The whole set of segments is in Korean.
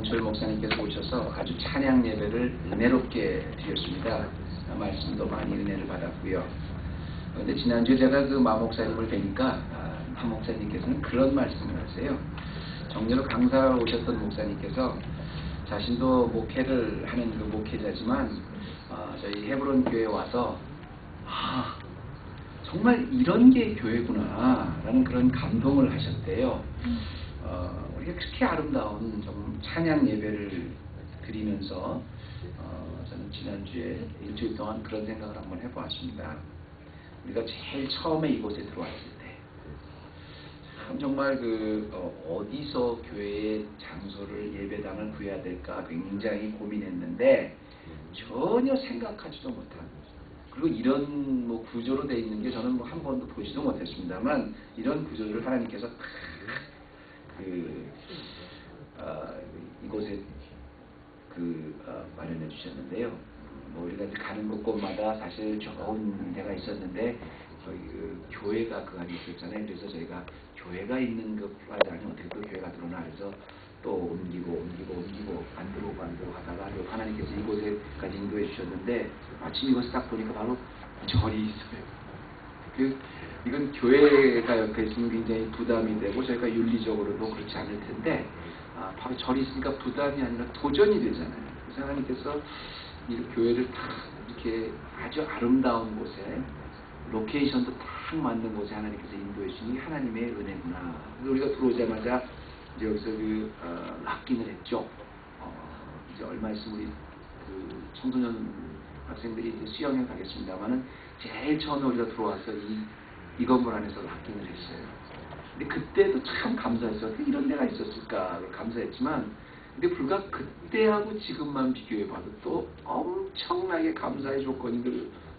정철 목사님께서 오셔서 아주 찬양 예배를 은혜롭게 드렸습니다. 말씀도 많이 은혜를 받았고요. 그런데 지난주에 제가 그 마 목사님을 뵈니까 마 목사님께서는 그런 말씀을 하세요. 정례로 강사로 오셨던 목사님께서 자신도 목회를 하는 그 목회자지만 저희 헤브론 교회에 와서 정말 이런 게 교회구나 라는 그런 감동을 하셨대요. 우리가 그렇게 아름다운 좀 찬양 예배를 드리면서 저는 지난주에 일주일 동안 그런 생각을 한번 해보았습니다. 우리가 제일 처음에 이곳에 들어왔을 때 참 정말 어디서 교회의 장소를 예배당을 구해야 될까 굉장히 고민했는데 전혀 생각하지도 못한, 그리고 이런 구조로 되어 있는 게 저는 한 번도 보지도 못했습니다만 이런 구조를 하나님께서 이곳에 마련해 주셨는데요. 우리가 가는 곳곳마다 사실 좋은 데가 있었는데 저희 교회가 그 안에 있었잖아요. 그래서 저희가 교회가 있는 그 플라자 안에 어떻게 또 교회가 들어오나 해서 또 옮기고 안 들어오고 하다가 하나님께서 이곳에까지 인도해 주셨는데 마침 이곳에 딱 보니까 바로 절이 있어요. 이건 교회가 옆에 있으면 굉장히 부담이 되고 저희가 윤리적으로도 그렇지 않을 텐데 바로 절이 있으니까 부담이 아니라 도전이 되잖아요. 그래서 하나님께서 이 교회를 딱 이렇게 아주 아름다운 곳에 로케이션도 딱 맞는 곳에 하나님께서 인도해 주시니 하나님의 은혜구나. 그래서 우리가 들어오자마자 이제 여기서 락긴을 했죠. 이제 얼마 있으면 우리 청소년 학생들이 이제 수영에 가겠습니다만은 제일 처음에 우리가 들어와서 이 건물 안에서 락긴을 했어요. 근데 그때도 참 감사했어요. 이런 데가 있었을까 감사했지만, 근데 불과 그때하고 지금만 비교해 봐도 또 엄청나게 감사의 조건이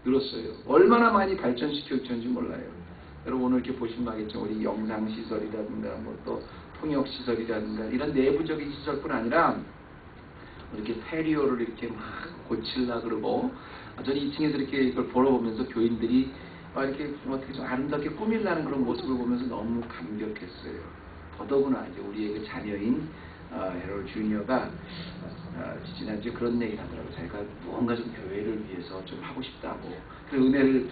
늘었어요. 얼마나 많이 발전시켜 주는지 몰라요. 여러분 오늘 이렇게 보시면 알겠죠. 우리 영상시설이라든가 또 통역시설이라든가 이런 내부적인 시설뿐 아니라 이렇게 페리오를 이렇게 막 고치려 그러고, 저는 2층에서 이렇게 이걸 보러 보면서 교인들이 이렇게 어떻게 좀 아름답게 꾸밀라는 그런 모습을 보면서 너무 감격했어요. 더더구나 이제 우리의 그 자녀인 헤롤 주니어가 지난주에 그런 얘기를 하더라고요. 자기가 무언가 좀 교회를 위해서 좀 하고 싶다고. 그 은혜를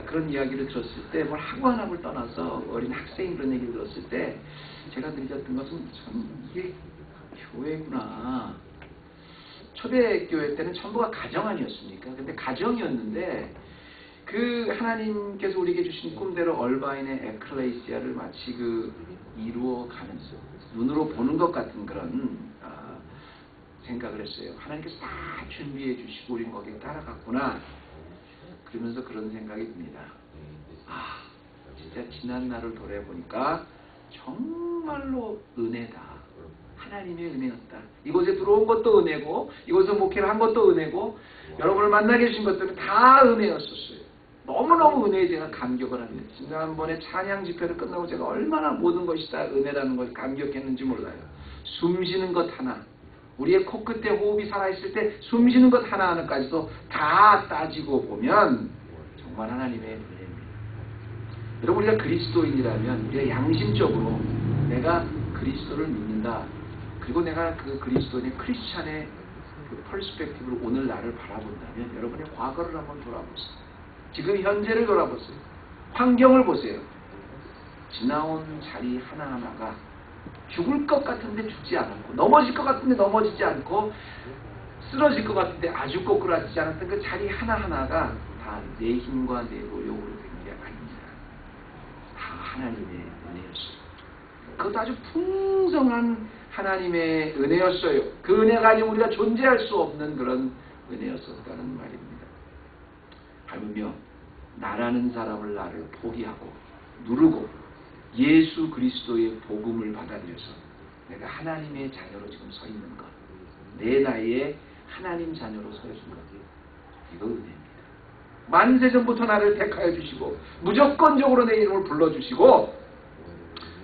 그런 이야기를 들었을 때 뭘 하고 안 하고를 떠나서 어린 학생이 그런 얘기를 들었을 때 제가 느꼈던 것은 참 이게 교회구나. 초대교회 때는 전부가 가정 아니었습니까? 근데 가정이었는데 하나님께서 우리에게 주신 꿈대로 얼바인의 에클레시아를 마치 이루어가는 눈으로 보는 것 같은 그런 생각을 했어요. 하나님께서 다 준비해 주시고 우리는 거기에 따라갔구나. 그러면서 그런 생각이 듭니다. 진짜 지난 날을 돌아보니까 정말로 은혜다. 하나님의 은혜였다. 이곳에 들어온 것도 은혜고 이곳에서 목회를 한 것도 은혜고 여러분을 만나게 해주신 것들은 다 은혜였었어요. 너무너무 은혜에 제가 감격을 합니다. 지난번에 찬양 집회를 끝나고 제가 얼마나 모든 것이 다 은혜라는 걸 감격했는지 몰라요. 숨 쉬는 것 하나, 우리의 코끝에 호흡이 살아있을 때 숨 쉬는 것 하나하나까지도 다 따지고 보면 정말 하나님의 은혜입니다. 여러분 우리가 그리스도인이라면 우리가 양심적으로 내가 그리스도를 믿는다. 그리고 내가 그 그리스도인의 크리스찬의 퍼스펙티브로 오늘 나를 바라본다면 여러분의 과거를 한번 돌아보세요. 지금 현재를 돌아보세요. 환경을 보세요. 지나온 자리 하나하나가 죽을 것 같은데 죽지 않았고 넘어질 것 같은데 넘어지지 않고 쓰러질 것 같은데 아주 꼬꾸라지지 않았던 그 자리 하나하나가 다 내 힘과 내 노력으로 된 게 아닙니다. 다 하나님의 은혜였어요. 그것도 아주 풍성한 하나님의 은혜였어요. 그 은혜가 아니면 우리가 존재할 수 없는 그런 은혜였었다는 말입니다. 하물며 나라는 사람을 나를 포기하고 누르고 예수 그리스도의 복음을 받아들여서 내가 하나님의 자녀로 지금 서 있는 것, 내 나이에 하나님 자녀로 서여준 것, 이거 은혜입니다. 만세전부터 나를 택하여 주시고 무조건적으로 내 이름을 불러주시고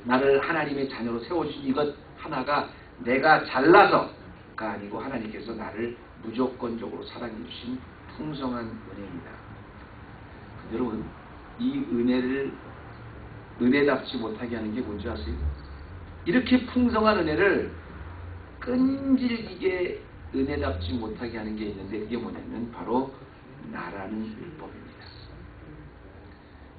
나를 하나님의 자녀로 세워주신 이것 하나가 내가 잘나서가 아니고 하나님께서 나를 무조건적으로 사랑해 주신 풍성한 은혜입니다. 여러분 이 은혜를 은혜답지 못하게 하는 게 뭔지 아세요? 이렇게 풍성한 은혜를 끈질기게 은혜답지 못하게 하는 게 있는데 그게 뭐냐면 바로 나라는 율법입니다.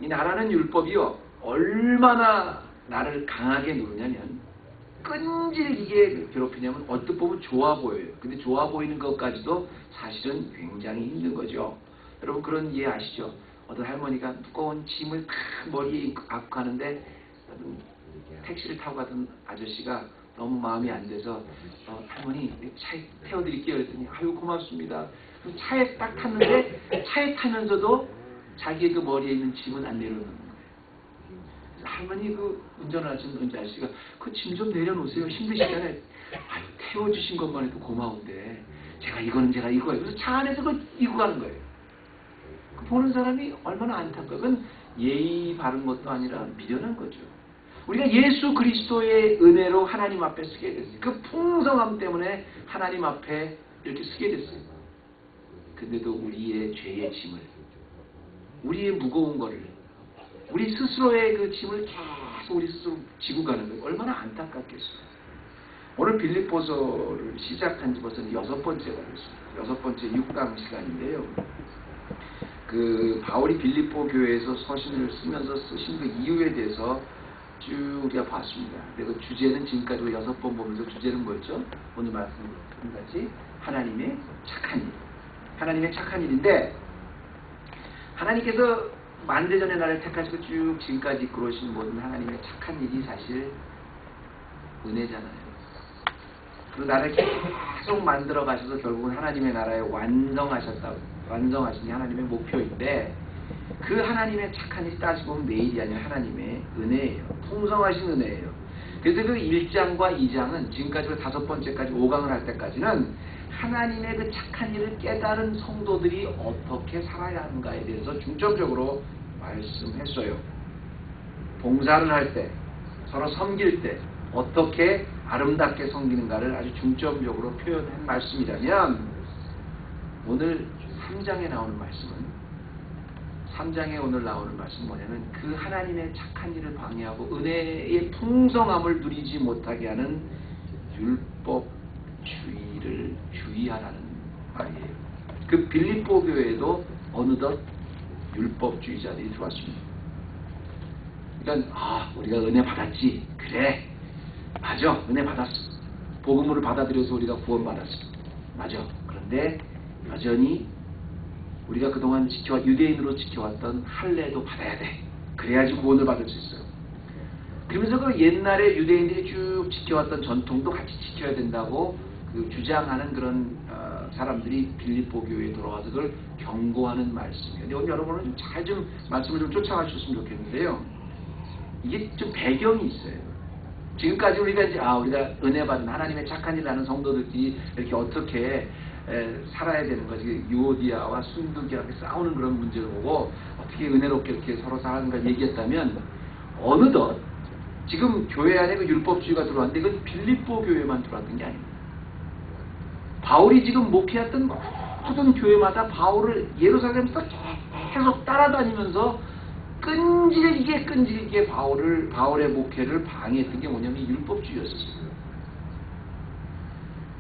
이 나라는 율법이요 얼마나 나를 강하게 누르냐면 끈질기게 괴롭히냐면 어떻게 보면 좋아 보여요. 근데 좋아 보이는 것까지도 사실은 굉장히 힘든 거죠. 여러분 그런 이해 아시죠? 어떤 할머니가 무거운 짐을 탁 머리에 안고 가는데 택시를 타고 가던 아저씨가 너무 마음이 안 돼서 할머니 차에 태워드릴게요 그랬더니 아유 고맙습니다. 차에 딱 탔는데 차에 타면서도 자기의 그 머리에 있는 짐은 안 내려놓는 거예요. 할머니 그 운전을 하시는 은자 아저씨가 그 짐 좀 내려놓으세요. 힘드시잖아요. 아유 태워주신 것만 해도 고마운데 제가 이거예요. 그래서 차 안에서 그걸 이고 가는 거예요. 그 보는 사람이 얼마나 안타까워요. 그건 예의 바른 것도 아니라 미련한 거죠. 우리가 예수 그리스도의 은혜로 하나님 앞에 서게 됐어요. 그 풍성함 때문에 하나님 앞에 이렇게 서게 됐어요. 근데도 우리의 죄의 짐을 우리의 무거운 거를 우리 스스로의 그 짐을 계속 우리 스스로 지고 가는 거예요. 얼마나 안타깝겠어요. 오늘 빌립보서를 시작한 지 벌써 6번째가 됐습니다. 6번째 6강 시간인데요. 그 바울이 빌립보 교회에서 서신을 쓰면서 쓰신 그 이유에 대해서 쭉 우리가 봤습니다. 근데 그 주제는 지금까지 6번 보면서 주제는 뭐였죠? 오늘 말씀드린 같이 하나님의 착한 일. 하나님의 착한 일인데 하나님께서 만대전에 나를 택하시고 쭉 지금까지 이끌어오신 모든 하나님의 착한 일이 사실 은혜잖아요. 그리고 나를 계속 만들어 가셔서 결국은 하나님의 나라에 완성하신 게 하나님의 목표인데 그 하나님의 착한 일이 따지고 보면 내일이 아니라 하나님의 은혜예요. 풍성하신 은혜예요. 그래서 그 1장과 2장은 지금까지 5번째까지 5강을 할 때까지는 하나님의 그 착한 일을 깨달은 성도들이 어떻게 살아야 하는가에 대해서 중점적으로 말씀했어요. 봉사를 할 때, 서로 섬길 때 어떻게 아름답게 섬기는가를 아주 중점적으로 표현한 말씀이라면 오늘 3장에 나오는 말씀은 3장에 오늘 나오는 말씀은 뭐냐면 그 하나님의 착한 일을 방해하고 은혜의 풍성함을 누리지 못하게 하는 율법주의를 주의하라는 말이에요. 그 빌립보 교회에도 어느덧 율법주의자들이 들어왔습니다. 그러니까 우리가 은혜 받았지. 그래. 맞아. 은혜 받았어. 복음을 받아들여서 우리가 구원받았어. 맞아. 그런데 여전히 우리가 그동안 유대인으로 지켜왔던 할례도 받아야 돼. 그래야지 구원을 받을 수 있어요. 그러면서 그 옛날에 유대인들이 쭉 지켜왔던 전통도 같이 지켜야 된다고 그 주장하는 그런 사람들이 빌립보 교회에 돌아와서 그걸 경고하는 말씀이에요. 근데 오늘 여러분은 잘 좀 말씀을 좀 쫓아가셨으면 좋겠는데요. 이게 좀 배경이 있어요. 지금까지 우리가 은혜 받은 하나님의 착한 일 하는 성도들이 이렇게 어떻게 살아야 되는 거지. 유오디아와 순두기와 싸우는 그런 문제를 보고 어떻게 은혜롭게 이렇게 서로 살아가는가 얘기했다면 어느덧 지금 교회 안에 그 율법주의가 들어왔는데 이건 빌립보 교회만 들어왔던 게 아닙니다. 바울이 지금 목회했던 모든 교회마다 바울을 예루살렘에서 계속 따라다니면서 끈질기게 바울의 목회를 방해했던 게 뭐냐면 율법주의였어요.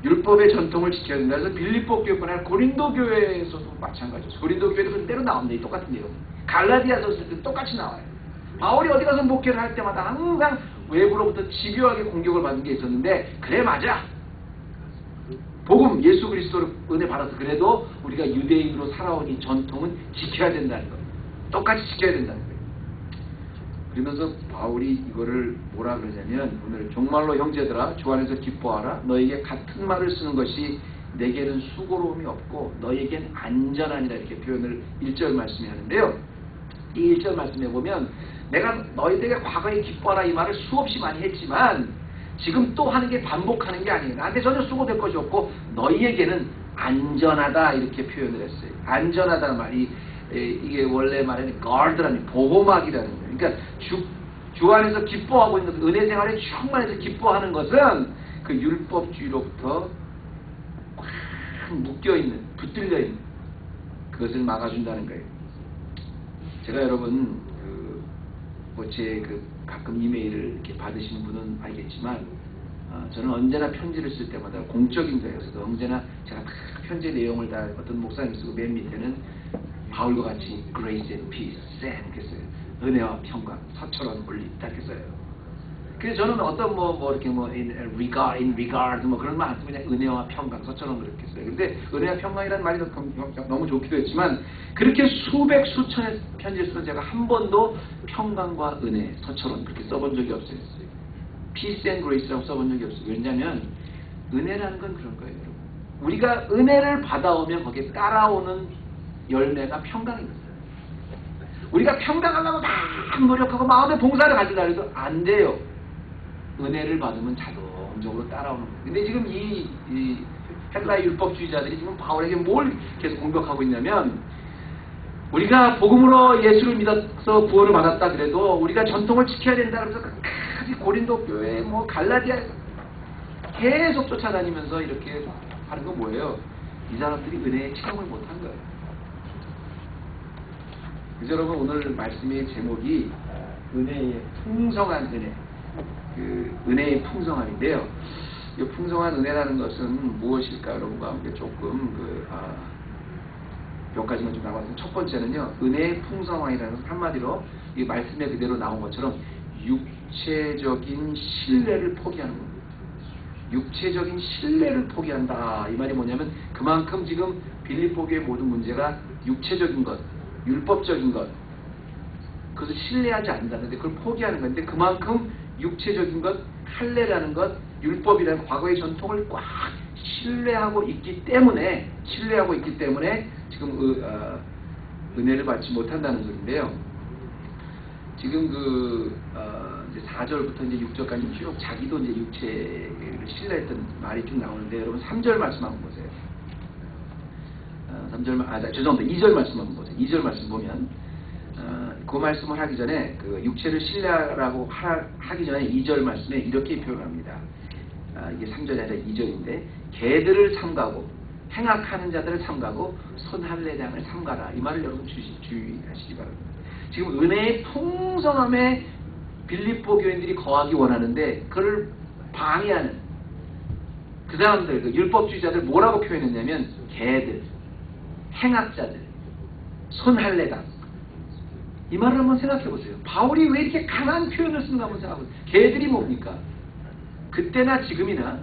율법의 전통을 지켜야 된다. 그래서 빌립보 교회뿐 아니라 고린도 교회에서도 마찬가지였어요. 고린도 교회도 그대로 나옵니다. 똑같은 내용. 갈라디아서 쓸 때 똑같이 나와요. 바울이 어디 가서 목회를 할 때마다 항상 외부로부터 집요하게 공격을 받은 게 있었는데 그래 맞아. 복음 예수 그리스도로 은혜 받아서 그래도 우리가 유대인으로 살아온 이 전통은 지켜야 된다는 거예요. 똑같이 지켜야 된다는 거예요. 그러면서 바울이 이거를 뭐라 그러냐면 오늘 정말로 형제들아 주 안에서 기뻐하라. 너에게 같은 말을 쓰는 것이 내게는 수고로움이 없고 너에겐 안전하니라 이렇게 표현을 1절 말씀에 하는데요. 이 1절 말씀에 보면 내가 너희들에게 과거에 기뻐하라 이 말을 수없이 많이 했지만 지금 또 하는 게 반복하는 게 아니에요. 나한테 전혀 수고될 것이 없고 너희에게는 안전하다 이렇게 표현을 했어요. 안전하다는 말이 이게 원래 말에는 guard라는 보호막이라는 거예요. 그러니까 주 안에서 기뻐하고 있는 것은 은혜 생활에 충만해서 기뻐하는 것은 그 율법주의로부터 꽉 묶여있는 붙들려있는 그것을 막아준다는 거예요. 제가 여러분 제 가끔 이메일을 이렇게 받으시는 분은 알겠지만 저는 언제나 편지를 쓸 때마다 공적인 데에서도 언제나 제가 다 편지 내용을 다 어떤 목사님 쓰고 맨 밑에는 바울과 같이 grace and peace 이렇게 써요. 은혜와 평강 서처럼 올리 딱 써요. 그래서 저는 어떤 이렇게 in regard 뭐 그런 말 안 쓰고 그냥 은혜와 평강 서처럼 그렇게 써요. 근데 은혜와 평강이라는 말이 너무 좋기도 했지만 그렇게 수백 수천의 편지를 쓰는 제가 한 번도 평강과 은혜 서처럼 그렇게 써본 적이 없어요. peace and grace라고 써본 적이 없어요. 왜냐하면 은혜라는 건 그런 거예요. 여러분. 우리가 은혜를 받아오면 거기에 따라오는 열매가 평강입니다. 우리가 평강하려고 막 노력하고 마음의 봉사를 가지려고 해도 안 돼요. 은혜를 받으면 자동적으로 따라오는 거예요. 근데 지금 이 헬라의 율법주의자들이 지금 바울에게 뭘 계속 공격하고 있냐면 우리가 복음으로 예수를 믿어서 구원을 받았다 그래도 우리가 전통을 지켜야 된다 그러면서 끝까지 고린도 교회 갈라디아 계속 쫓아다니면서 이렇게 하는 건 뭐예요? 이 사람들이 은혜의 체험을 못한 거예요. 그래서 여러분 오늘 말씀의 제목이 은혜의 풍성한 은혜, 은혜의 풍성함인데요. 이 풍성한 은혜라는 것은 무엇일까? 여러분과 함께 조금 몇 가지만 좀 나와서 첫 번째는요, 은혜의 풍성함이라는 것은 한마디로 이 말씀에 그대로 나온 것처럼 육체적인 신뢰를 포기하는 겁니다. 육체적인 신뢰를 포기한다. 이 말이 뭐냐면 그만큼 지금 빌립보교의 모든 문제가 육체적인 것, 율법적인 것, 그것을 신뢰하지 않는다는데 그걸 포기하는 건데 그만큼 육체적인 것, 할례라는 것, 율법이라는 과거의 전통을 꽉 신뢰하고 있기 때문에 지금 은혜를 받지 못한다는 소리인데요. 지금 이제 4절부터 이제 6절까지 쭉 자기도 이제 육체를 신뢰했던 말이 쭉 나오는데 여러분 3절 말씀 한번 보세요. 죄송합니다. 2절 말씀 한번 보세요. 2절 말씀 보면 그 말씀을 하기 전에 그 육체를 신뢰라고 하기 전에 2절 말씀에 이렇게 표현합니다. 이게 3절이 아니라 2절인데 개들을 삼가고 행악하는 자들을 삼가고 손할례장을 삼가라. 이 말을 여러분 주의하시기 바랍니다. 지금 은혜의 풍성함에 빌립보 교인들이 거하기 원하는데 그를 방해하는 그 사람들, 그 율법주의자들 뭐라고 표현했냐면 개들, 행악자들, 손할례장. 이 말을 한번 생각해 보세요. 바울이 왜 이렇게 강한 표현을 쓰는가 한번 생각해 보세요. 개들이 뭡니까? 그때나 지금이나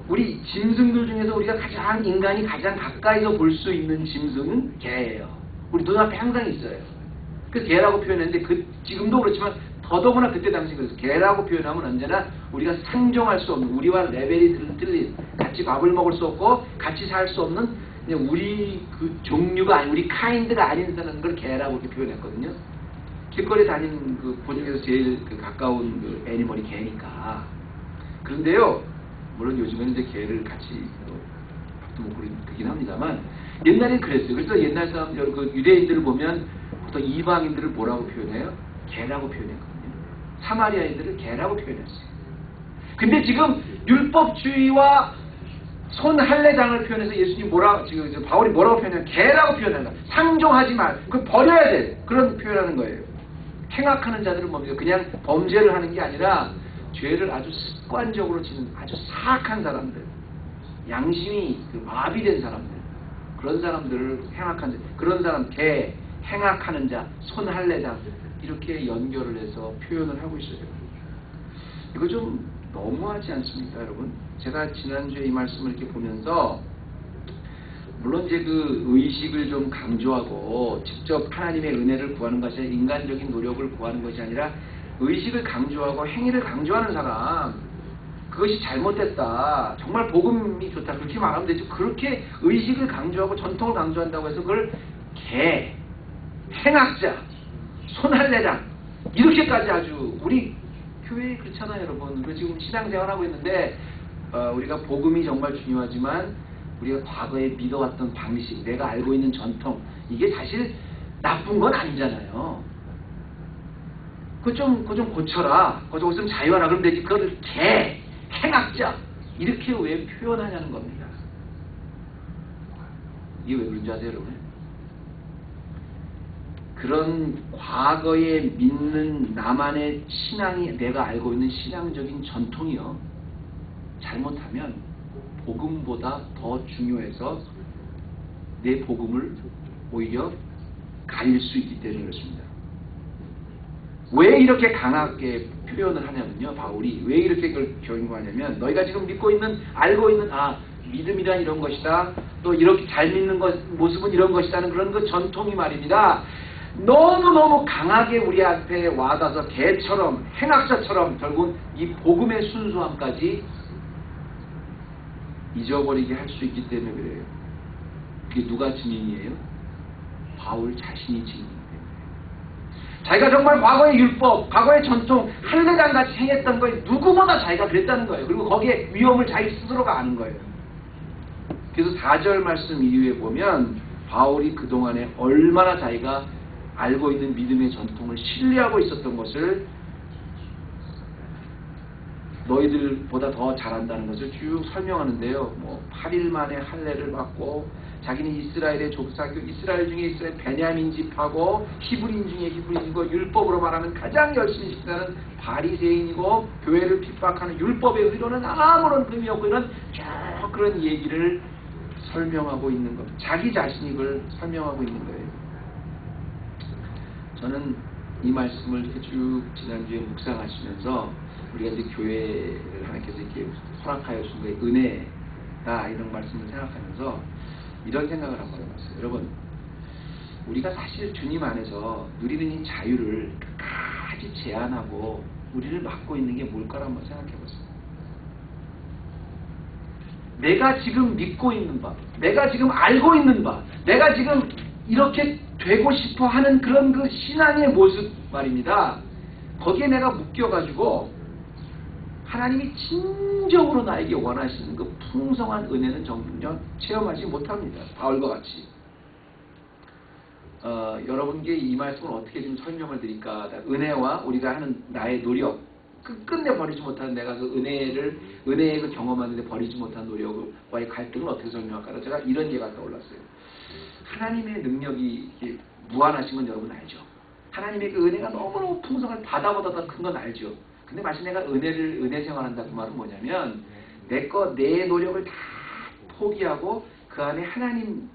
우리 짐승들 중에서 우리가 인간이 가장 가까이서 볼 수 있는 짐승은 개예요. 우리 눈앞에 항상 있어요. 그래서 개라고 표현했는데 지금도 그렇지만 더더구나 그때 당시 그래서 개라고 표현하면 언제나 우리가 상종할 수 없는 우리와 레벨이 틀린 같이 밥을 먹을 수 없고 같이 살 수 없는 그냥 우리 그 종류가 아닌 우리 카인드가 아닌 사람은 걸 개라고 이렇게 표현했거든요. 길거리 다니는 그 중에서 제일 가까운 그 애니멀이 개니까. 그런데요, 물론 요즘에는 이제 개를 같이 밥도 먹고 그러긴 합니다만 옛날엔 그랬어요. 그래서 옛날 사람들 그 유대인들을 보면 보통 이방인들을 뭐라고 표현해요? 개라고 표현했거든요. 사마리아인들을 개라고 표현했어요. 근데 지금 율법주의와 손할례장을 표현해서 예수님 지금 바울이 뭐라고 표현해요? 개라고 표현한다. 상종하지 말. 그걸 버려야 돼. 그런 표현하는 거예요. 행악하는 자들은 뭡니까? 그냥 범죄를 하는 게 아니라 죄를 아주 습관적으로 지는 아주 사악한 사람들, 양심이 마비된 사람들, 그런 사람들을 행악한 자, 그런 사람 개, 행악하는 자, 손할례장 이렇게 연결을 해서 표현을 하고 있어요. 이거 좀 너무하지 않습니까, 여러분? 제가 지난주에 이 말씀을 이렇게 보면서 물론 이제 그 의식을 좀 강조하고 직접 하나님의 은혜를 구하는 것이 아니라 인간적인 노력을 구하는 것이 아니라 의식을 강조하고 행위를 강조하는 사람 그것이 잘못됐다. 정말 복음이 좋다. 그렇게 말하면 되지. 그렇게 의식을 강조하고 전통을 강조한다고 해서 그걸 개, 행악자, 손할례장 이렇게까지 아주 우리 교회 그렇잖아요, 여러분. 우리 지금 신앙생활하고 있는데 우리가 복음이 정말 중요하지만 우리가 과거에 믿어왔던 방식, 내가 알고 있는 전통 이게 사실 나쁜 건 아니잖아요. 그거 좀 고쳐라. 그거 좀 자유하라. 그러면 되지. 그거를 개, 행악자 이렇게 왜 표현하냐는 겁니다. 이게 왜 그런지 아세요, 여러분? 그런 과거에 믿는 나만의 신앙이 내가 알고 있는 신앙적인 전통이요. 잘못하면 복음보다 더 중요해서 내 복음을 오히려 가릴 수 있기 때문에 그렇습니다. 왜 이렇게 강하게 표현을 하냐면요. 바울이 왜 이렇게 그걸 경고하냐면 너희가 지금 믿고 있는 알고 있는 믿음이란 이런 것이다. 또 이렇게 잘 믿는 모습은 이런 것이다는 그런 그 전통이 말입니다. 너무너무 강하게 우리한테 와닿아서 개처럼 행악자처럼 결국은 이 복음의 순수함까지 잊어버리게 할 수 있기 때문에 그래요. 그게 누가 증인이에요? 바울 자신이 증인입니다. 자기가 정말 과거의 율법, 과거의 전통, 할례당같이 행했던 거에 누구보다 자기가 그랬다는 거예요. 그리고 거기에 위험을 자기 스스로가 아는 거예요. 그래서 4절 말씀 이후에 보면 바울이 그동안에 얼마나 자기가 알고 있는 믿음의 전통을 신뢰하고 있었던 것을 너희들보다 더 잘한다는 것을 쭉 설명하는데요. 8일 만에 할례를 받고 자기는 이스라엘의 족사교, 이스라엘 중에 이스라엘 베냐민 집하고 히브리인 중에 히브리인이고 율법으로 말하면 가장 열심히 지키는 바리새인이고 교회를 핍박하는 율법의 의로는 아무런 의미 없고 이런 쭉 그런 얘기를 설명하고 있는 것. 자기 자신이 그걸 설명하고 있는 거예요. 저는 이 말씀을 이렇게 쭉 지난주에 묵상하시면서 우리가 이제 교회를 하나님께서 이렇게 허락하여 준 거에 은혜다 이런 말씀을 생각하면서 이런 생각을 한번 해봤어요. 여러분, 우리가 사실 주님 안에서 누리는 이 자유를 끝까지 제한하고 우리를 막고 있는 게 뭘까를 한번 생각해보세요. 내가 지금 믿고 있는 바, 내가 지금 알고 있는 바, 내가 지금 이렇게 되고 싶어 하는 그런 그 신앙의 모습 말입니다. 거기에 내가 묶여가지고 하나님이 진정으로 나에게 원하시는 그 풍성한 은혜는 전혀 체험하지 못합니다. 바울과 같이. 여러분께 이 말씀을 어떻게 좀 설명을 드릴까. 은혜와 우리가 하는 나의 노력, 끝내 버리지 못하는 내가 그 은혜의 그 경험하는데 버리지 못한 노력과의 갈등을 어떻게 설명할까. 제가 이런 예가 떠올랐어요. 하나님의 능력이 무한하신 건 여러분 알죠. 하나님의 그 은혜가 너무너무 풍성한 바다보다 더 큰 건 알죠. 근데 마치 내가 은혜 생활한다 그 말은 뭐냐면 내 노력을 다 포기하고 그 안에 하나님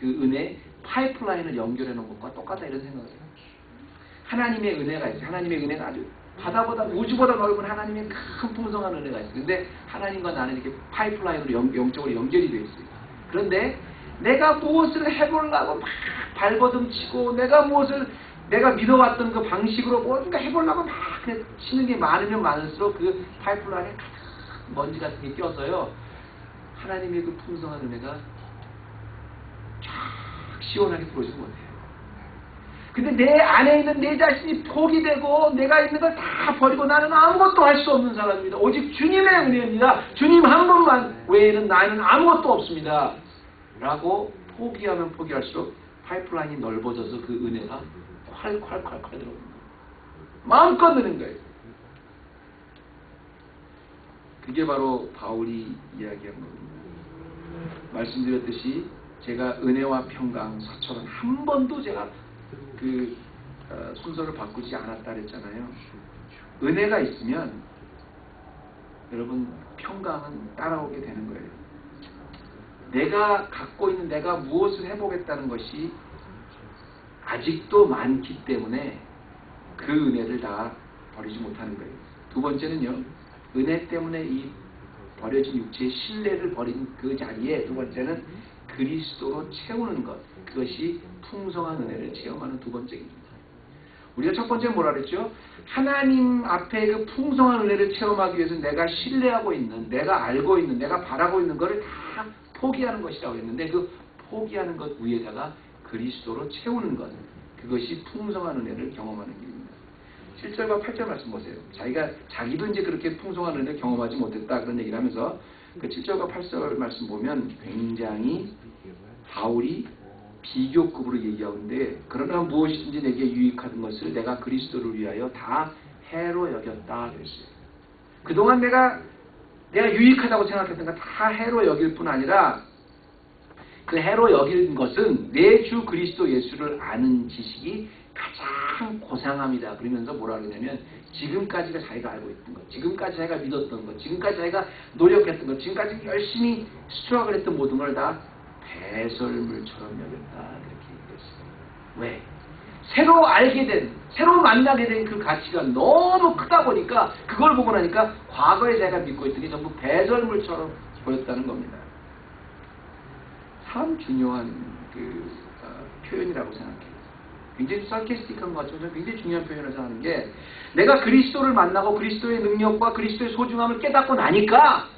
그 은혜 파이프라인을 연결해 놓은 것과 똑같다 이런 생각을 해요. 하나님의 은혜가 있어요. 하나님의 은혜가 아주 바다보다 우주보다 넓은 하나님의 큰 풍성한 은혜가 있어요. 근데 하나님과 나는 이렇게 파이프라인으로 영적으로 연결이 되어 있어요. 그런데 내가 무엇을 해보려고 막 발버둥치고 내가 믿어왔던 그 방식으로 뭔가 해보려고 막 치는 게 많으면 많을수록 그 파이프라인에 가득 먼지 같은 게 껴서요. 하나님의 그 풍성한 은혜가 쫙 시원하게 들어오지 못해요. 근데 내 안에 있는 내 자신이 포기되고 내가 있는 걸 다 버리고 나는 아무것도 할 수 없는 사람입니다. 오직 주님의 은혜입니다. 주님 한 분만 외에는 나는 아무것도 없습니다. 라고 포기하면 포기할수록 파이프라인이 넓어져서 그 은혜가 콸콸콸콸 들어오는 거예요. 마음껏 느는 거예요. 그게 바로 바울이 이야기한 겁니다. 말씀드렸듯이 제가 은혜와 평강, 서철은 한 번도 제가 순서를 바꾸지 않았다 그랬잖아요. 은혜가 있으면 여러분 평강은 따라오게 되는 거예요. 내가 갖고 있는 내가 무엇을 해보겠다는 것이 아직도 많기 때문에 그 은혜를 다 버리지 못하는 거예요. 두 번째는요. 은혜 때문에 이 버려진 육체의 신뢰를 버린 그 자리에 두 번째는 그리스도로 채우는 것. 그것이 풍성한 은혜를 체험하는 두 번째입니다. 우리가 첫 번째는 뭐라 그랬죠? 하나님 앞에 그 풍성한 은혜를 체험하기 위해서 내가 신뢰하고 있는, 내가 알고 있는, 내가 바라고 있는 것을 다 포기하는 것이라고 했는데 그 포기하는 것 위에다가 그리스도로 채우는 것. 그것이 풍성한 은혜를 경험하는 길입니다. 7절과 8절 말씀 보세요. 자기도 이제 그렇게 풍성한 은혜를 경험하지 못했다 그런 얘기를 하면서 그 7절과 8절 말씀 보면 굉장히 바울이 비교급으로 얘기하는데 그러나 무엇이든지 내게 유익하던 것을 내가 그리스도를 위하여 다 해로 여겼다 그랬어요. 그동안 내가 유익하다고 생각했던 거 다 해로 여길 뿐 아니라 그 해로 여긴 것은 내 주 그리스도 예수를 아는 지식이 가장 고상함이다. 그러면서 뭐라 그러냐면 지금까지가 자기가 알고 있던 것, 지금까지 자기가 믿었던 것, 지금까지 자기가 노력했던 것, 지금까지 열심히 스트럭을 했던 모든 걸 다 배설물처럼 여겼다. 이렇게 얘기했어요. 왜? 새로 알게 된, 새로 만나게 된 그 가치가 너무 크다 보니까 그걸 보고 나니까 과거에 제가 믿고 있던 게 전부 배설물처럼 보였다는 겁니다. 참 중요한 표현이라고 생각해요. 굉장히 sarcastic한 것 같지만 굉장히 중요한 표현을 생각하는 게 내가 그리스도를 만나고 그리스도의 능력과 그리스도의 소중함을 깨닫고 나니까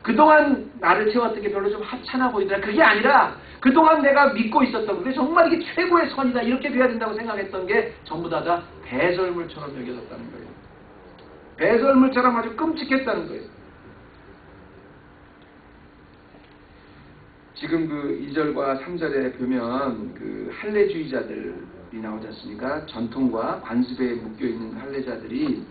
그동안 나를 채웠던 게 별로 좀 하찮아 보이더라. 그게 아니라 그동안 내가 믿고 있었던 게 정말 이게 최고의 선이다. 이렇게 돼야 된다고 생각했던 게 전부 다 배설물처럼 여겨졌다는 거예요. 배설물처럼 아주 끔찍했다는 거예요. 지금 그 2절과 3절에 보면 그 할례주의자들이 나오지 않습니까? 전통과 관습에 묶여있는 할례자들이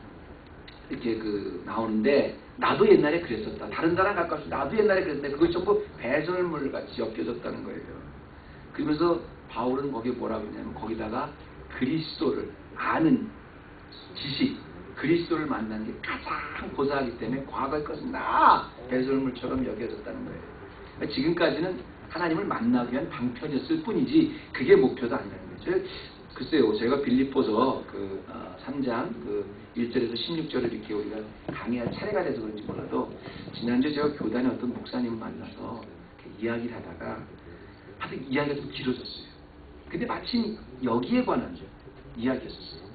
이렇게 나오는데 나도 옛날에 그랬었다. 다른 나라 가까워서 나도 옛날에 그랬는데 그것이 전부 배설물 같이 엮여졌다는 거예요. 그러면서 바울은 거기에 뭐라고 했냐면 거기다가 그리스도를 아는 지식, 그리스도를 만나는 게 가장 고사하기 때문에 과거의 것은 다 배설물처럼 여겨졌다는 거예요. 지금까지는 하나님을 만나기 위한 방편이었을 뿐이지 그게 목표도 아니라는 거죠. 글쎄요, 제가 빌립보서 3장 1절에서 16절을 이렇게 우리가 강의할 차례가 돼서 그런지 몰라도 지난주에 제가 교단에 어떤 목사님을 만나서 이야기를 하다가 하여튼 이야기가 좀 길어졌어요. 근데 마침 여기에 관한 이야기였었어요.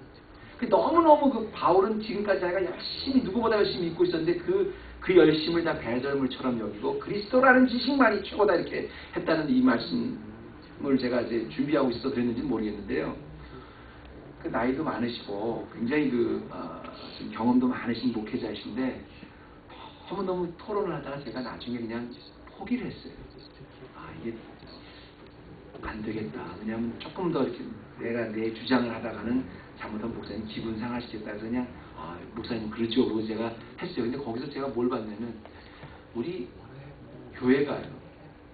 너무너무 바울은 지금까지 자기가 열심히 누구보다 열심히 믿고 있었는데 그 열심을 다 배설물처럼 여기고 그리스도라는 지식만이 최고다 이렇게 했다는 이 말씀을 제가 이제 준비하고 있어서 그랬는지 모르겠는데요. 나이도 많으시고 굉장히 좀 경험도 많으신 목회자이신데 너무너무 토론을 하다가 제가 나중에 그냥 포기를 했어요. 이게 안 되겠다. 왜냐하면 조금 더 이렇게 내가 내 주장을 하다가는 잘못하면 목사님 기분 상하시겠다 해서 그냥 목사님 그러죠. 그러고 제가 했어요. 근데 거기서 제가 뭘 봤냐면 우리 교회가요.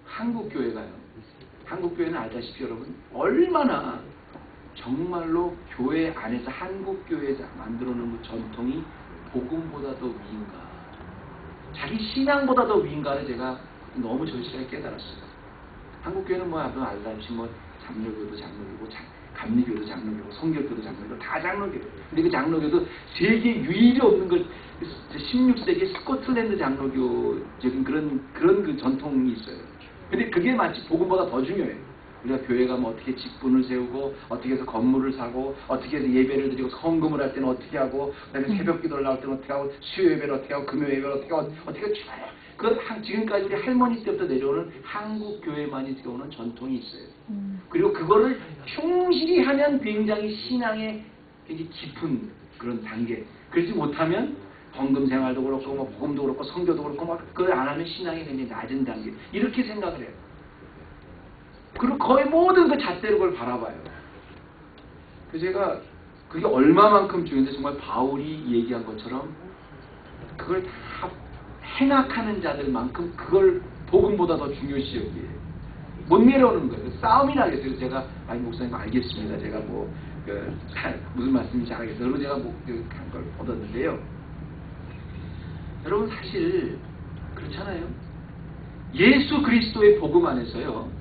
한국 교회는 알다시피 여러분 얼마나 정말로 교회 안에서 한국 교회에서 만들어 놓은 그 전통이 복음보다 더 위인가, 자기 신앙보다 더 위인가를 제가 너무 절실하게 깨달았어요. 한국 교회는 알다시피 장로교도 장로교고 감리교도 장로교고 성결교도 장로교고 다 장로교. 근데 그 장로교도 세계 유일이 없는 걸 16세기 스코틀랜드 장로교적인 그런 그 전통이 있어요. 근데 그게 마치 복음보다 더 중요해요. 우리가 교회 가면 어떻게 직분을 세우고 어떻게 해서 건물을 사고 어떻게 해서 예배를 드리고 헌금을 할 때는 어떻게 하고 그다음에 새벽 기도를 나올 때는 어떻게 하고 수요 예배를 어떻게 하고 금요 예배를 어떻게 하고 지금까지 우리 할머니 때부터 내려오는 한국 교회만이 들어오는 전통이 있어요. 그리고 그거를 충실히 하면 굉장히 신앙의 되게 깊은 그런 단계. 그렇지 못하면 헌금 생활도 그렇고 복음도 그렇고 성교도 그렇고 그걸 안 하면 신앙이 굉장히 낮은 단계. 이렇게 생각을 해요. 그리고 거의 모든 그 잣대로 그걸 바라봐요. 그래서 제가 그게 얼마만큼 중요한데 정말 바울이 얘기한 것처럼 그걸 다 행악하는 자들만큼 그걸 복음보다 더 중요시 여기에요. 못 내려오는 거예요. 싸움이 나겠어요. 제가 목사님 알겠습니다. 제가 무슨 말씀인지 알겠어요. 그러고 제가 그걸 얻었는데요. 여러분 사실 그렇잖아요. 예수 그리스도의 복음 안에서요.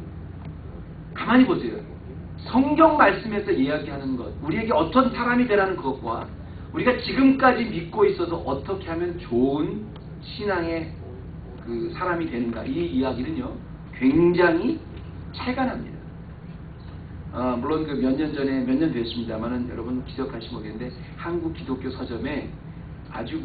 가만히 보세요. 성경 말씀에서 이야기하는 것, 우리에게 어떤 사람이 되라는 그것과 우리가 지금까지 믿고 있어서 어떻게 하면 좋은 신앙의 그 사람이 되는가, 이 이야기는요 굉장히 차이가 납니다. 물론 몇 년 됐습니다만은 여러분 기억하시면 모르겠는데 한국 기독교 서점에 아주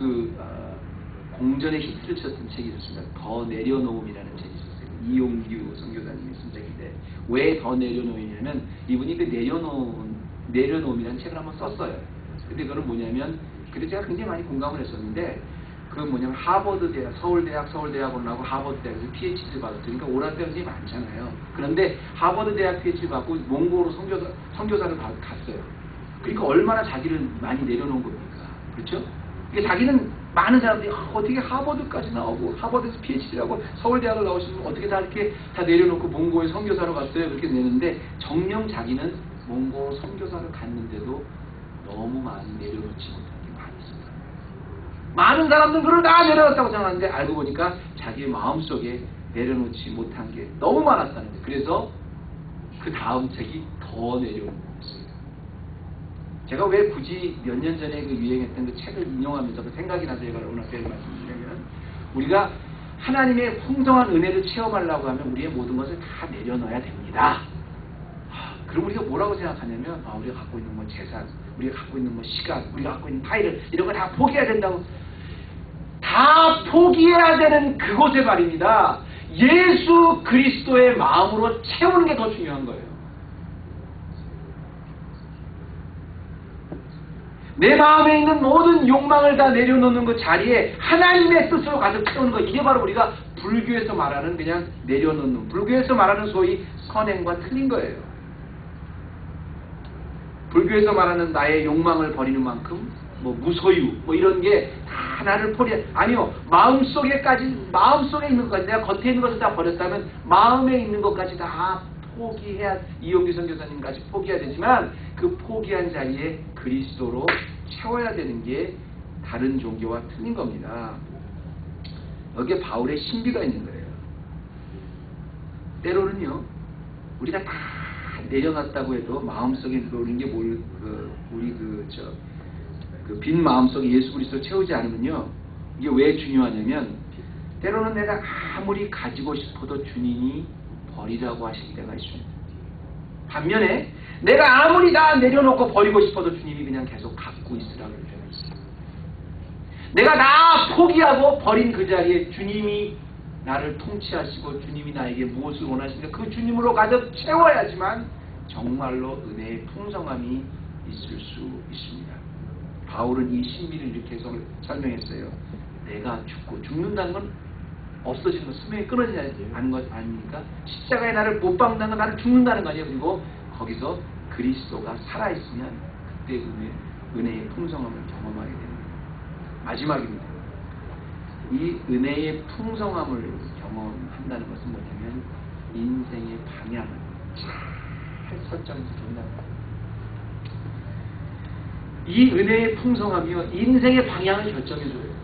공전의 히트를 쳤던 책이 있었습니다. 더 내려놓음이라는 책이 있었어요. 이용규 선교사님이 쓴 책인데 왜 더 내려놓음이냐면 이분이 그 내려놓음이라는 책을 한번 썼어요. 근데 그거는 뭐냐면 그때 제가 굉장히 많이 공감을 했었는데 그건 뭐냐면 하버드대학, 서울대학원을 하고 하버드대학에서 PhD를 받았어요. 그러니까 오락병들이 많잖아요. 그런데 하버드대학 PhD 받고 몽고로 선교사를 갔어요. 그러니까 얼마나 자기를 많이 내려놓은 겁니까? 그렇죠? 그러니까 자기는 많은 사람들이 어떻게 하버드까지 나오고 하버드에서 PhD라고 서울대학을 나오시면 어떻게 다 이렇게 다 내려놓고 몽고에 선교사로 갔어요. 그렇게 내는데 정녕 자기는 몽고 선교사를 갔는데도 너무 많이 내려놓지 못한 게 많이 있었다. 많은 사람들은 그걸 다 내려놨다고 생각하는데 알고 보니까 자기의 마음속에 내려놓지 못한 게 너무 많았다는 거예요. 그래서 그 다음 책이 더 내려놓습니다. 제가 왜 굳이 몇 년 전에 그 유행했던 그 책을 인용하면서 그 생각이 나서 제가 여러분한테 말씀드리려면, 우리가 하나님의 풍성한 은혜를 체험하려고 하면 우리의 모든 것을 다 내려놔야 됩니다. 그럼 우리가 뭐라고 생각하냐면, 우리가 갖고 있는 뭐 재산, 우리가 갖고 있는 뭐 시간, 우리가 갖고 있는 타이틀, 이런 거 다 포기해야 된다고. 다 포기해야 되는 그곳에 말입니다. 예수 그리스도의 마음으로 채우는 게 더 중요한 거예요. 내 마음에 있는 모든 욕망을 다 내려놓는 그 자리에 하나님의 뜻으로 가득 채우는 거, 이게 바로 우리가 불교에서 말하는 그냥 내려놓는, 불교에서 말하는 소위 선행과 틀린 거예요. 불교에서 말하는 나의 욕망을 버리는 만큼 뭐 무소유 뭐 이런 게 다 나를 아니요, 마음속에 있는 것까지, 내가 겉에 있는 것을 다 버렸다면 마음에 있는 것까지 다 포기해야, 이용규 선교사님까지 포기해야 되지만, 그 포기한 자리에 그리스도로 채워야 되는 게 다른 종교와 틀린 겁니다. 여기에 바울의 신비가 있는 거예요. 때로는요, 우리가 다 내려놨다고 해도 마음속에 들어오는 게 우리 빈 마음속에 예수 그리스도 채우지 않으면요, 이게 왜 중요하냐면, 때로는 내가 아무리 가지고 싶어도 주님이 버리라고 하실 때가 있습니다. 반면에 내가 아무리 다 내려놓고 버리고 싶어도 주님이 그냥 계속 갖고 있으라고 할 때가 있어요. 내가 다 포기하고 버린 그 자리에 주님이 나를 통치하시고 주님이 나에게 무엇을 원하시는가, 그 주님으로 가득 채워야지만 정말로 은혜의 풍성함이 있을 수 있습니다. 바울은 이 신비를 이렇게 해서 설명했어요. 내가 죽는다는 건 없어지는 것, 수명이 끊어지지 않는 것 아닙니까? 십자가에 나를 못 박는다는 건 나를 죽는다는 거 아니에요. 그리고 거기서 그리스도가 살아있으면 그때 은혜의 풍성함을 경험하게 됩니다. 마지막입니다. 이 은혜의 풍성함을 경험한다는 것은 뭐냐면, 인생의 방향을 잘 설정해서 준다는 거예요. 이 은혜의 풍성함이요, 인생의 방향을 결정해줘요.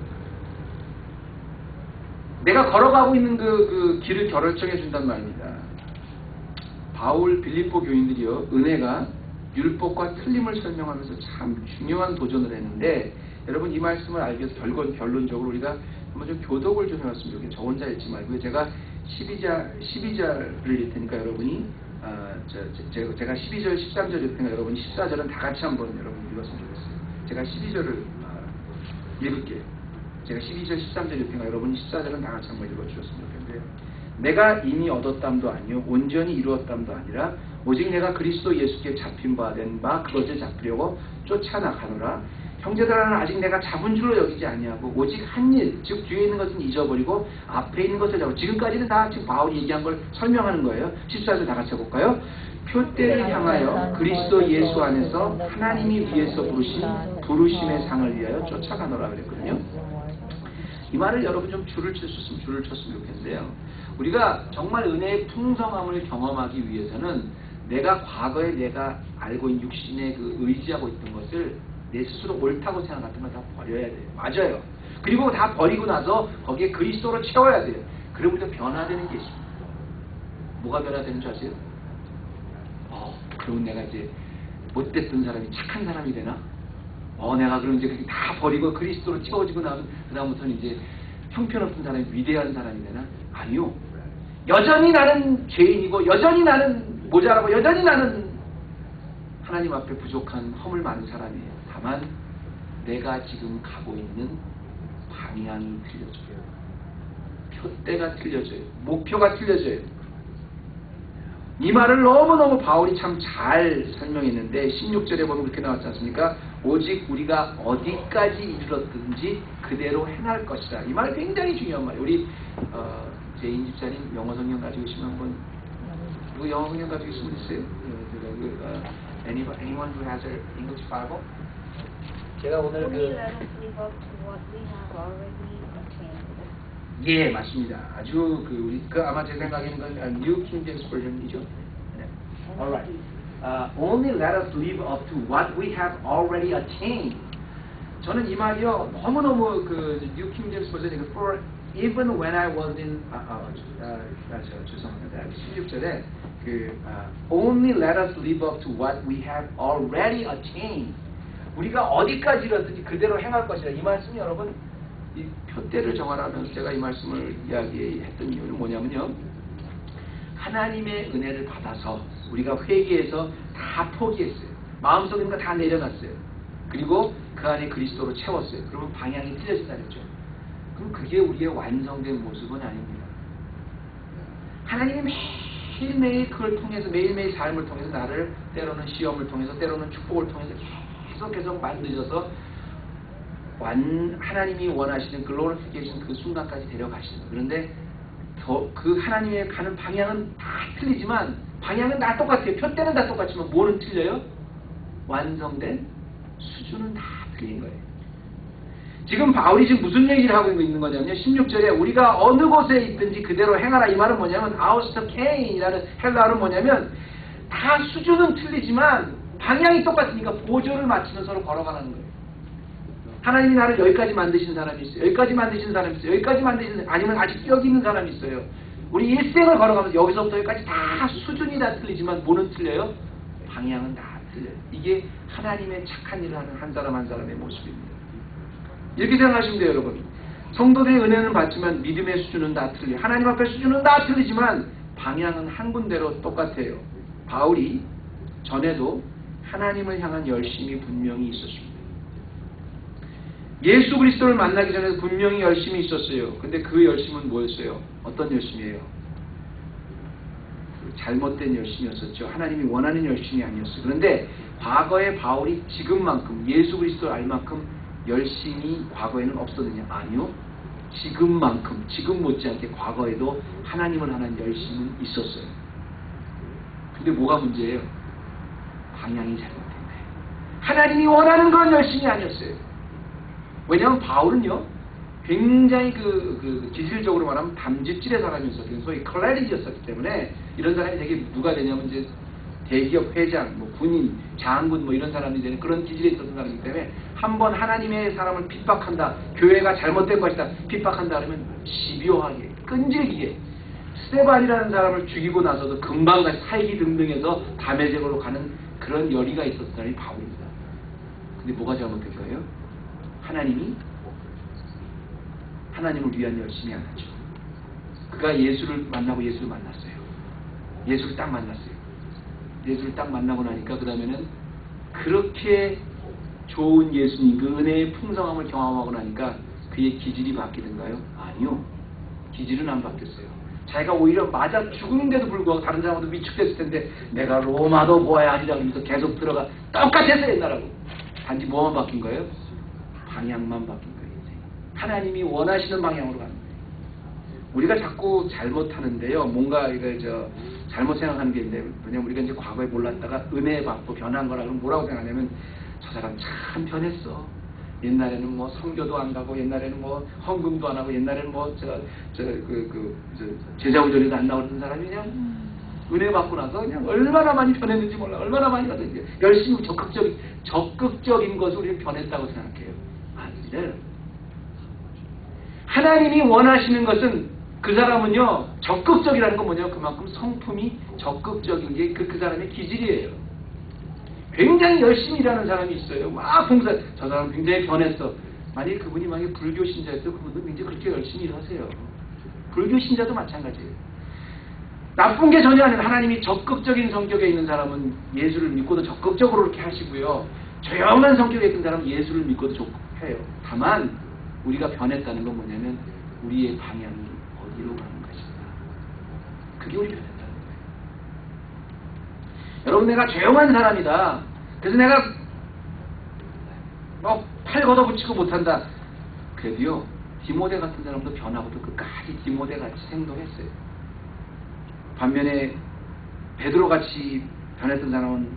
내가 걸어가고 있는 그 길을 결정해준단 말입니다. 바울, 빌립보 교인들이요, 은혜가 율법과 틀림을 설명하면서 참 중요한 도전을 했는데, 여러분 이 말씀을 알기 위해서 결론적으로 우리가 한번 좀 교독을 좀 해봤으면 좋겠어요. 저 혼자 읽지 말고요. 제가 12절을 읽을 테니까 여러분이 제가 12절, 13절 읽을 테니까 여러분이 14절은 다 같이 한번 여러분 읽었으면 좋겠어요. 제가 12절을 읽을게요. 제가 12절, 13절 읽을 테니까 여러분이 14절은 다 같이 한번 읽어주셨으면 좋겠는데요. 내가 이미 얻었담도 아니요 온전히 이루었담도 아니라 오직 내가 그리스도 예수께 잡힌 바 된 바 그것을 잡으려고 쫓아나가노라. 형제들아, 아직 내가 잡은 줄로 여기지 아니하고 오직 한 일, 즉 뒤에 있는 것은 잊어버리고 앞에 있는 것을 잡고. 지금까지는 다 지금 바울이 얘기한 걸 설명하는 거예요. 14절 다 같이 해볼까요? 표대를 향하여 그리스도 예수 안에서 하나님이 위에서 부르신 부르심의 상을 위하여 쫓아가노라 그랬거든요. 이 말을 여러분 좀 줄을 쳤으면 좋겠는데요. 우리가 정말 은혜의 풍성함을 경험하기 위해서는 내가 과거에 내가 알고 있는 육신에 그 의지하고 있던 것을 내 스스로 옳다고 생각했던 걸 다 버려야 돼요. 맞아요. 그리고 다 버리고 나서 거기에 그리스도로 채워야 돼요. 그럼 우리가 변화되는 게 있습니다. 뭐가 변화되는 줄 아세요? 그러면 내가 이제 못됐던 사람이 착한 사람이 되나? 내가 그럼 이제 다 버리고 그리스도로 채워지고 나면 그다음부터는 이제 형편없는 사람이 위대한 사람이 되나? 아니요. 여전히 나는 죄인이고 여전히 나는 모자라고 여전히 나는 하나님 앞에 부족한 허물 많은 사람이에요. 다만 내가 지금 가고 있는 방향이 틀려져요. 표대가 틀려져요. 목표가 틀려져요. 이 말을 너무너무 바울이 참 잘 설명했는데 16절에 보면 그렇게 나왔지 않습니까? 오직 우리가 어디까지 이르렀든지 그대로 행할 것이다. 이 말 굉장히 중요한 말이에요. 우리 제인 집사님 영어 성경 가지고 계시면 한번, 누구 영어 성경 가지고 계시면 있어요? Anyone who has an English Bible? 제가 오늘 예, 맞습니다. 아주 우리 아마 제 생각에는 New King James Version이죠. 네. Alright. only let us live up to what we have already attained. 저는 이 말이요 너무너무 그 뉴 킹 제임스 버전에 그 for even when I was in 죄송합니다. 16절에 그 only let us live up to what we have already attained. 우리가 어디까지 이르렀든지 그대로 행할 것이라. 이 말씀이 여러분 이 표대를 정하라면서 제가 이 말씀을 이야기했던 이유는 뭐냐면요. 하나님의 은혜를 받아서 우리가 회개해서 다 포기했어요. 마음속에 있는 거 다 내려놨어요. 그리고 그 안에 그리스도로 채웠어요. 그러면 방향이 틀려진다 그랬죠. 그럼 그게 우리의 완성된 모습은 아닙니다. 하나님이 매일매일 그걸 통해서 매일매일 삶을 통해서 나를 때로는 시험을 통해서 때로는 축복을 통해서 계속 만드셔서 하나님이 원하시는 글로리피케이션 그 순간까지 데려가시는 거예요. 그런데 그 하나님의 가는 방향은 다 틀리지만 방향은 다 똑같아요. 표대는 다 똑같지만 뭐는 틀려요? 완성된 수준은 다 틀린 거예요. 지금 바울이 지금 무슨 얘기를 하고 있는 거냐면요. 16절에 우리가 어느 곳에 있든지 그대로 행하라. 이 말은 뭐냐면 아우스터케인이라는 헬라어는 뭐냐면 다 수준은 틀리지만 방향이 똑같으니까 보조를 맞추면 서로 걸어가는 거예요. 하나님이 나를 여기까지 만드신 사람이 있어요. 여기까지 만드신 사람이 있어요. 여기까지 만드신 사람이 아니면 아직 여기 있는 사람이 있어요. 우리 일생을 걸어가면서 여기서부터 여기까지 다 수준이 다 틀리지만 뭐는 틀려요? 방향은 다 틀려요. 이게 하나님의 착한 일을 하는 한 사람 한 사람의 모습입니다. 이렇게 생각하시면 돼요, 여러분. 성도들의 은혜는 받지만 믿음의 수준은 다 틀려요. 하나님 앞에 수준은 다 틀리지만 방향은 한 군데로 똑같아요. 바울이 전에도 하나님을 향한 열심이 분명히 있었습니다. 예수 그리스도를 만나기 전에 분명히 열심이 있었어요. 근데 그 열심은 뭐였어요? 어떤 열심이에요? 잘못된 열심이었었죠. 하나님이 원하는 열심이 아니었어요. 그런데 과거에 바울이 지금만큼 예수 그리스도를 알 만큼 열심이 과거에는 없었느냐? 아니요. 지금만큼 지금 못지않게 과거에도 하나님을 하는 열심은 있었어요. 근데 뭐가 문제예요? 방향이 잘못된 거예요. 하나님이 원하는 그런 열심이 아니었어요. 왜냐하면 바울은요 굉장히 기질적으로 말하면 담즙질의 사람이었어요. 소위 클래리지였었기 때문에 이런 사람이 되게 누가 되냐면 이제 대기업 회장, 군인, 장군 이런 사람이 되는 그런 기질에 있었던 사람이기 때문에 한번 하나님의 사람을 핍박한다, 교회가 잘못된 것이다 핍박한다 그러면 집요하게 끈질기게 스테반이라는 사람을 죽이고 나서도 금방 다시 살기 등등해서 다메섹으로 가는 그런 열의가 있었던 사람이 바울입니다. 근데 뭐가 잘못된 거예요? 하나님을 위한 열심이 안 하죠. 그가 예수를 만나고 예수를 만났어요. 예수를 딱 만났어요. 예수를 딱 만나고 나니까 그 다음에는 그렇게 좋은 예수님 그 은혜의 풍성함을 경험하고 나니까 그의 기질이 바뀌던가요? 아니요. 기질은 안 바뀌었어요. 자기가 오히려 맞아 죽는데도 불구하고 다른 사람하고 위축됐을 텐데 내가 로마도 보아야 하리라 그러면서 계속 들어가 똑같았어요 옛날하고. 단지 뭐만 바뀐 거예요? 방향만 바뀐 거예요. 하나님이 원하시는 방향으로 가는 거예요. 우리가 자꾸 잘못하는데요. 뭔가 잘못 생각하는 게 있는데 왜냐면 우리가 이제 과거에 몰랐다가 은혜 받고 변한 거라 그러면 뭐라고 생각하냐면 저 사람 참 변했어. 옛날에는 선교도 안 가고 옛날에는 헌금도 안 하고 옛날에는 제자훈련에도 안 나오던 사람이 그냥 은혜 받고 나서 그냥 얼마나 많이 변했는지 몰라. 얼마나 많이 가든지 열심히 적극적인 것을 우리가 변했다고 생각해요. 아니래. 하나님이 원하시는 것은 그 사람은요 적극적이라는 건 뭐냐면 그만큼 성품이 적극적인 게 그 사람의 기질이에요. 굉장히 열심히 일하는 사람이 있어요. 막 봉사. 저 사람 굉장히 변했어. 만약에 그분이 만약에 불교 신자였어요. 그분도 굉장히 그렇게 열심히 일하세요. 불교 신자도 마찬가지예요. 나쁜 게 전혀 아니라 하나님이 적극적인 성격에 있는 사람은 예수를 믿고도 적극적으로 그렇게 하시고요. 조용한 성격에 있는 사람은 예수를 믿고도 해요. 다만 우리가 변했다는 건 뭐냐면 우리의 방향이 어디로 가는 것인가. 그게 우리 변했다는 거예요. 여러분 내가 조용한 사람이다. 그래서 내가 팔 걷어붙이고 못한다. 그래도요 디모데 같은 사람도 변하고도 끝까지 디모데 같이 행동했어요. 반면에 베드로 같이 변했던 사람은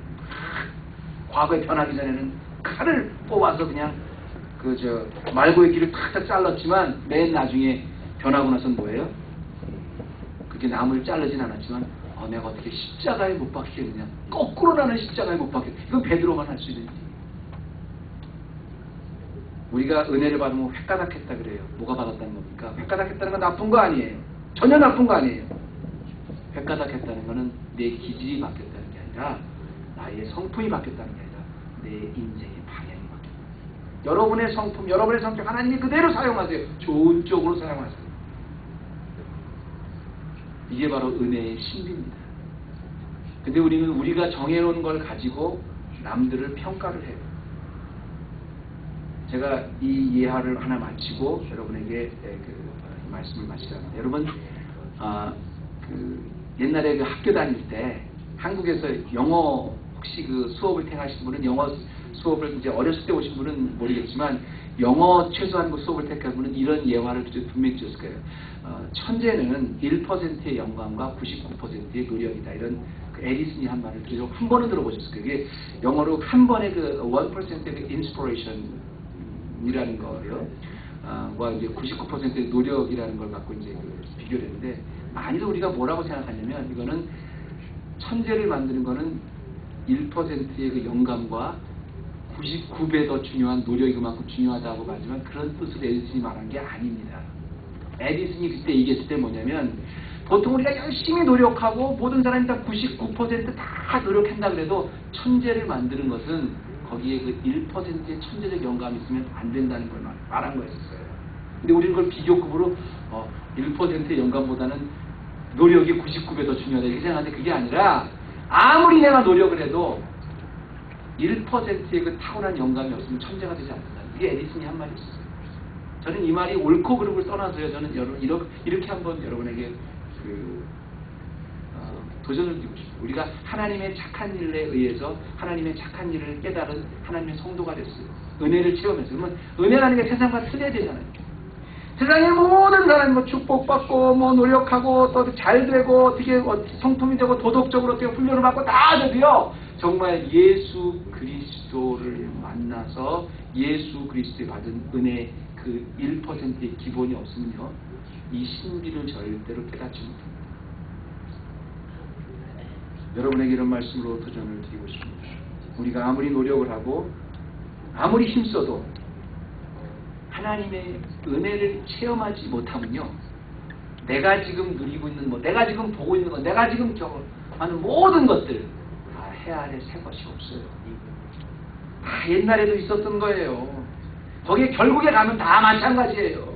과거에 변하기 전에는 칼을 뽑아서 그냥 말고의 길을 탁탁 잘랐지만 맨 나중에 변하고 나서는 뭐예요? 그렇게 나무를 자르진 않았지만 내가 어떻게 십자가에 못 박히겠느냐. 거꾸로 나는 십자가에 못 박히겠느냐. 이건 베드로만 할 수 있는 일이에요. 우리가 은혜를 받으면 획가닥했다 그래요. 뭐가 받았다는 겁니까? 획가닥했다는 건 나쁜 거 아니에요. 전혀 나쁜 거 아니에요. 획가닥했다는 거는 내 기질이 바뀌었다는 게 아니라 나의 성품이 바뀌었다는 게 아니라 내 인생의 방향이 바뀌었다. 여러분의 성품, 여러분의 성격 하나님이 그대로 사용하세요. 좋은 쪽으로 사용하세요. 이게 바로 은혜의 신비입니다. 근데 우리는 우리가 정해놓은 걸 가지고 남들을 평가를 해요. 제가 이 예화를 하나 마치고 여러분에게 이 말씀을 마치려고. 여러분, 옛날에 그 학교 다닐 때 한국에서 영어 혹시 그 수업을 택하신 분은 영어 수업을 이제 어렸을 때 오신 분은 모르겠지만 영어 최소한 그 수업을 택한 분은 이런 예화를 분명히 주셨을 거예요. 천재는 1%의 영감과 99%의 노력이다. 이런 그 에디슨이 한 말을 한 번은 들어보셨을 거예요. 이게 영어로 한 번의 그 1%의 그 인스피레이션이라는 거예요. 와 이제 99%의 노력이라는 걸 갖고 이제 비교를 했는데, 많이도 우리가 뭐라고 생각하냐면 이거는 천재를 만드는 거는 1%의 그 영감과 99배 더 중요한 노력이 그만큼 중요하다고 말하지만 그런 뜻으로 에디슨이 말한 게 아닙니다. 에디슨이 그때 얘기했을 때 뭐냐면, 보통 우리가 열심히 노력하고 모든 사람이 다 99% 노력한다 그래도 천재를 만드는 것은 거기에 그 1%의 천재적 영감이 있으면 안 된다는 걸 말한 거였어요. 근데 우리는 그걸 비교급으로 1%의 영감보다는 노력이 99배 더 중요하다 이렇게 생각하는데, 그게 아니라 아무리 내가 노력을 해도 1%의 그 타고난 영감이 없으면 천재가 되지 않는다. 이게 에디슨이 한 말이었어요. 저는 이 말이 옳고 그름을 떠나서요, 저는 이렇게 한번 여러분에게 도전을 드리고 싶어요. 우리가 하나님의 착한 일에 의해서 하나님의 착한 일을 깨달은 하나님의 성도가 됐어요. 은혜를 체험했어요. 그러면 은혜라는 게 세상과 틀려야 되잖아요. 세상의 모든 사람이 뭐 축복받고 뭐 노력하고 또 잘되고 어떻게 성품이 되고 도덕적으로 어떻게 훈련을 받고 다 돼도요, 정말 예수 그리스도를 만나서 예수 그리스도에 받은 은혜 그 1%의 기본이 없으면요, 이 신비를 절대로 깨닫지 못합니다. 여러분에게 이런 말씀으로 도전을 드리고 싶습니다. 우리가 아무리 노력을 하고 아무리 힘써도 하나님의 은혜를 체험하지 못하면요, 내가 지금 누리고 있는 것, 내가 지금 보고 있는 것, 내가 지금 하는 모든 것들 다 해 아래 새 것이 없어요. 다 옛날에도 있었던 거예요. 거기에 결국에 가면 다 마찬가지예요.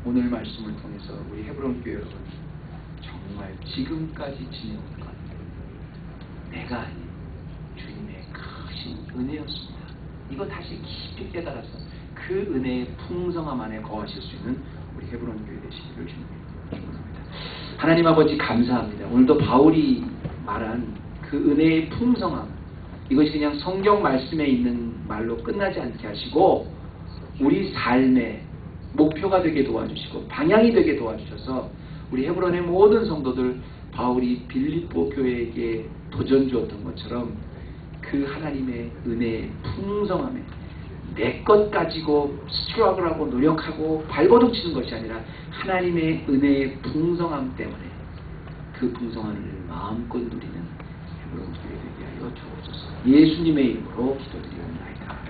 오늘 말씀을 통해서 우리 헤브론 교회 여러분, 정말 지금까지 지내온 것 내가 아닌 주님의 크신 은혜였습니다. 이거 다시 깊이 깨달아서 그 은혜의 풍성함 안에 거하실 수 있는 우리 헤브론 교회 되시기를 축원합니다. 하나님 아버지 감사합니다. 오늘도 바울이 말한 그 은혜의 풍성함, 이것이 그냥 성경 말씀에 있는 말로 끝나지 않게 하시고 우리 삶의 목표가 되게 도와주시고 방향이 되게 도와주셔서 우리 헤브론의 모든 성도들, 바울이 빌립보 교회에게 도전 주었던 것처럼 그 하나님의 은혜의 풍성함에 내 것 가지고 스트러글하고 노력하고 발버둥 치는 것이 아니라 하나님의 은혜의 풍성함 때문에 그 풍성함을 마음껏 누리는 헤브론 교회 되게 하여 주옵소서. 예수님의 이름으로 기도드리옵나이다.